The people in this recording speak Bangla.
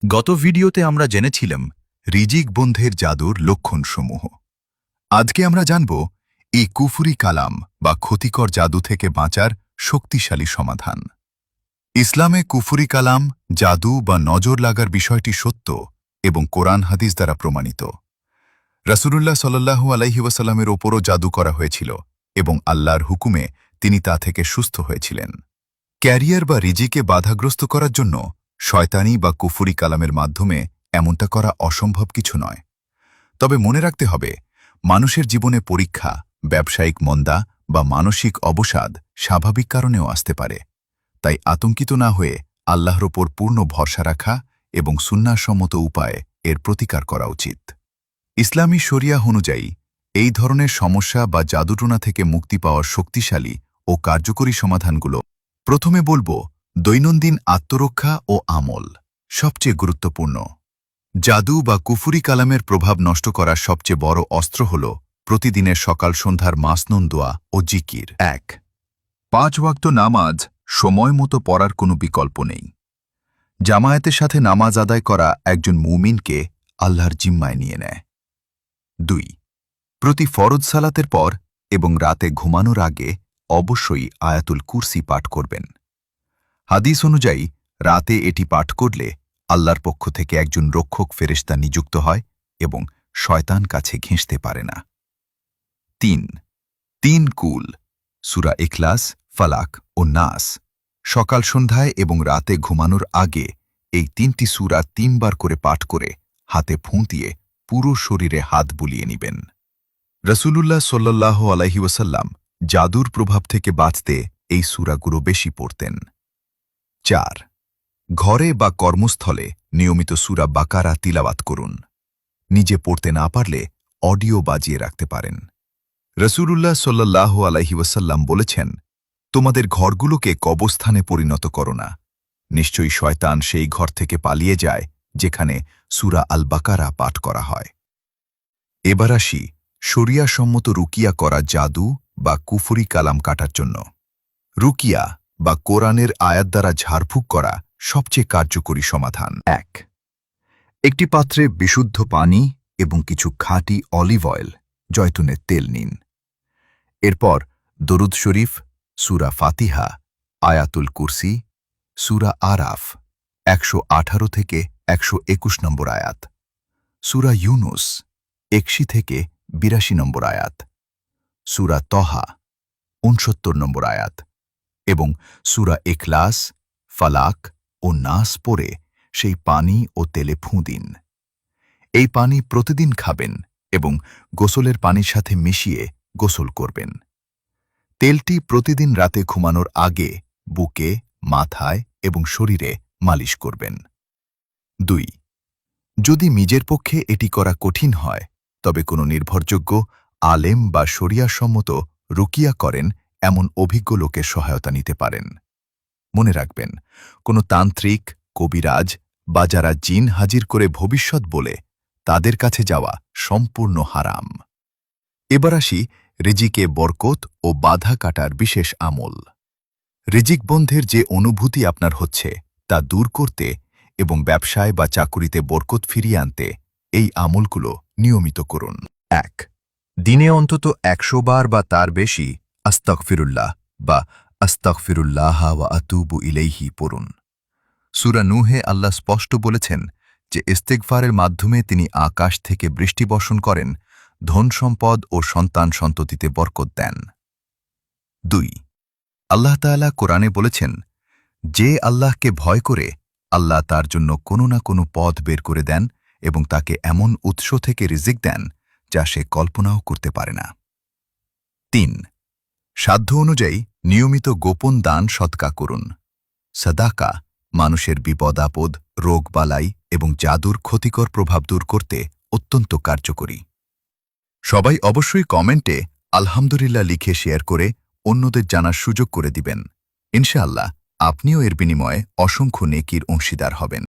গত ভিডিওতে আমরা জেনেছিলাম রিজিক বন্ধের জাদুর লক্ষণসমূহ। আজকে আমরা জানব এই কুফরি কালাম বা ক্ষতিকর জাদু থেকে বাঁচার শক্তিশালী সমাধান। ইসলামে কুফরি কালাম, জাদু বা নজর লাগার বিষয়টি সত্য এবং কোরআন হাদিস দ্বারা প্রমাণিত। রাসূলুল্লাহ সাল্লাল্লাহু আলাইহি ওয়াসাল্লামের ওপরও জাদু করা হয়েছিল এবং আল্লাহর হুকুমে তিনি তা থেকে সুস্থ হয়েছিলেন। ক্যারিয়ার বা রিজিকে বাধাগ্রস্ত করার জন্য শয়তানি বা কুফরি কালামের মাধ্যমে এমনটা করা অসম্ভব কিছু নয়। তবে মনে রাখতে হবে, মানুষের জীবনে পরীক্ষা, ব্যবসায়িক মন্দা বা মানসিক অবসাদ স্বাভাবিক কারণেও আসতে পারে। তাই আতঙ্কিত না হয়ে আল্লাহর ওপর পূর্ণ ভরসা রাখা এবং সুন্নাহসম্মত উপায়ে এর প্রতিকার করা উচিত। ইসলামী শরিয়াহ অনুযায়ী এই ধরনের সমস্যা বা জাদুটোনা থেকে মুক্তি পাওয়ার শক্তিশালী ও কার্যকরী সমাধানগুলো প্রথমে বলবো দৈনন্দিন আত্মরক্ষা ও আমল। সবচেয়ে গুরুত্বপূর্ণ, জাদু বা কুফরি কালামের প্রভাব নষ্ট করার সবচেয়ে বড় অস্ত্র হল প্রতিদিনের সকাল সন্ধ্যার মাসনুন দোয়া ও জিকির। ১. ৫ ওয়াক্ত নামাজ সময় মতো পড়ার কোনো বিকল্প নেই। জামায়াতের সাথে নামাজ আদায় করা একজন মুমিনকে আল্লাহর জিম্মায় নিয়ে নেয়। ২. প্রতি ফরজ সালাতের পর এবং রাতে ঘুমানোর আগে অবশ্যই আয়াতুল কুরসি পাঠ করবেন। হাদিস অনুযায়ী রাতে এটি পাঠ করলে আল্লাহর পক্ষ থেকে একজন রক্ষক ফেরেশতা নিযুক্ত হয় এবং শয়তান কাছে ঘেঁষতে পারে না। ৩ কুল সূরা ইখলাস, ফালাক ও নাস সকাল সন্ধ্যায় এবং রাতে ঘুমানোর আগে এই ৩টি সূরা ৩ বার করে পাঠ করে হাতে ফুঁ দিয়ে পুরো শরীরে হাত বুলিয়ে নিবেন। রাসূলুল্লাহ সাল্লাল্লাহু আলাইহি ওয়াসাল্লাম জাদুর প্রভাব থেকে বাঁচতে এই সূরাগুলো বেশি পড়তেন। ৪. ঘরে বা কর্মস্থলে নিয়মিত সূরা বাকারা তিলাওয়াত করুন। নিজে পড়তে না পারলে অডিও বাজিয়ে রাখতে পারেন। রাসূলুল্লাহ সাল্লাল্লাহু আলাইহি ওয়াসাল্লাম বলেছেন, তোমাদের ঘরগুলোকে কবরস্থানে পরিণত করো না। নিশ্চয়ই শয়তান সেই ঘর থেকে পালিয়ে যায় যেখানে সূরা আল বাকারা পাঠ করা হয়। এবার আসি শরিয়াসম্মত রুকিয়া করা জাদু বা কুফরি কালাম কাটার জন্য। রুকিয়া বা কোরআনের আয়াত দ্বারা ঝাড়ফুঁক করা সবচেয়ে কার্যকরী সমাধান। ১. একটি পাত্রে বিশুদ্ধ পানি এবং কিছু খাঁটি অলিভ অয়েল, জয়তুনের তেল নিন। এরপর দরুদ শরীফ, সূরা ফাতিহা, আয়াতুল কুরসি, সূরা আরাফ ১১৮ থেকে ১২১ নম্বর আয়াত, সূরা ইউনুস ৮১ থেকে ৮২ নম্বর আয়াত, সূরা তহা ৬৯ নম্বর আয়াত এবং সূরা ইখলাস, ফালাক ও নাস পড়ে সেই পানি ও তেলে ফুঁ দিন। এই পানি প্রতিদিন খাবেন এবং গোসলের পানির সাথে মিশিয়ে গোসল করবেন। তেলটি প্রতিদিন রাতে ঘুমানোর আগে বুকে, মাথায় এবং শরীরে মালিশ করবেন। ২. যদি নিজের পক্ষে এটি করা কঠিন হয়, তবে কোনো নির্ভরযোগ্য আলেম বা শরিয়াসম্মত রুকিয়া করেন এমন অভিজ্ঞ লোকের সহায়তা নিতে পারেন। মনে রাখবেন, কোনো তান্ত্রিক, কবিরাজ বা যারা জিন হাজির করে ভবিষ্যৎ বলে তাদের কাছে যাওয়া সম্পূর্ণ হারাম। এবার আসি রিজিকে বরকত ও বাধা কাটার বিশেষ আমল। রিজিক বন্ধের যে অনুভূতি আপনার হচ্ছে তা দূর করতে এবং ব্যবসায় বা চাকুরিতে বরকত ফিরিয়ে আনতে এই আমলগুলো নিয়মিত করুন। ১. দিনে অন্তত ১০০ বার বা তার বেশি আস্তাগফিরুল্লাহ বা আস্তাগফিরুল্লাহ ওয়া আতুবু ইলাইহি পড়ুন। সূরা নূহে আল্লাহ স্পষ্ট বলেছেন যে ইস্তিগফারের মাধ্যমে তিনি আকাশ থেকে বৃষ্টি বর্ষণ করেন, ধন সম্পদ ও সন্তান সন্ততিতে বরকত দেন। ২. আল্লাহ তাআলা কোরআনে বলেছেন, যে আল্লাহকে ভয় করে আল্লাহ তার জন্য কোনো না কোনো পথ বের করে দেন এবং তাকে এমন উৎস থেকে রিজিক দেন যা সে কল্পনাও করতে পারে না। ৩. সাধ্য অনুযায়ী নিয়মিত গোপন দান সদকা করুন। সাদাকা মানুষের বিপদ আপদ, রোগ বালাই এবং জাদুর ক্ষতিকর প্রভাব দূর করতে অত্যন্ত কার্যকরী। সবাই অবশ্যই কমেন্টে আলহামদুলিল্লাহ লিখে শেয়ার করে অন্যদের জানার সুযোগ করে দিবেন। ইনশাআল্লাহ আপনিও এর বিনিময়ে অসংখ্য নেকির অংশীদার হবেন।